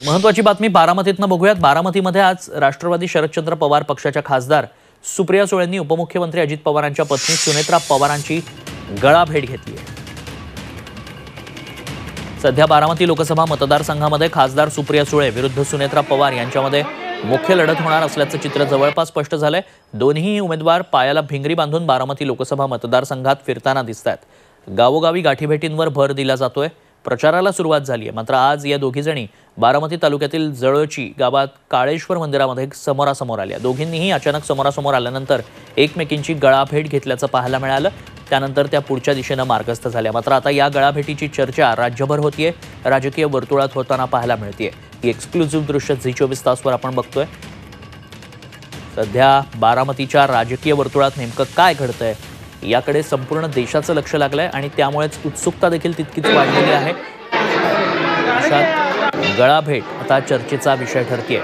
महत्वाची बातमी बारामतीतनं बघूयात। बारामतीमध्ये आज राष्ट्रवादी शरदचंद्र पवार पक्षाच्या खासदार सुप्रिया सुळेंनी उपमुख्यमंत्री अजित पवारांच्या पत्नी सुनेत्रा पवारांची गळाभेट घेतली आहे। सध्या बारामती लोकसभा मतदारसंघामध्ये खासदार सुप्रिया सुळे विरुद्ध सुनेत्रा पवार यांच्यामध्ये मुख्य लढत होणार असल्याचं चित्र जवळपास स्पष्ट झालंय। दोन्ही उमेदवार पायाला भिंगरी बांधून बारामती लोकसभा मतदारसंघात फिरताना दिसतात। गावोगावी गाठीभेटींवर भर दिला जातोय। प्रचाराला सुरुवात झाली आहे। मात्र आज या दोघी जणी बारामती तालुक्यातील जळोची गावात काळेश्वर मंदिरामध्ये समोरासमोर आल्या। दोघींनीही अचानक समोरासमोर आल्यानंतर एकमेकींची गळाभेट घेतल्याचं पाहायला मिळालं। त्यानंतर त्या पुढच्या दिशेने मार्गस्थ झाल्या। मात्र आता या गळाभेटीची चर्चा राज्यभर होतीये, राजकीय वर्तुळात होताना पाहायला मिळतेय। ही एक्सक्लुझिव्ह दृश्य झी24 तासवर आपण बघतोय। सध्या बारामतीच्या राजकीय वर्तुळात नेमकं काय घडतंय याकडे संपूर्ण देशाचं लक्ष लागलंय आणि त्यामुळेच उत्सुकता देखील तितकीच वाढलेली आहे। अशात गळाभेट आता चर्चेचा विषय ठरतेय।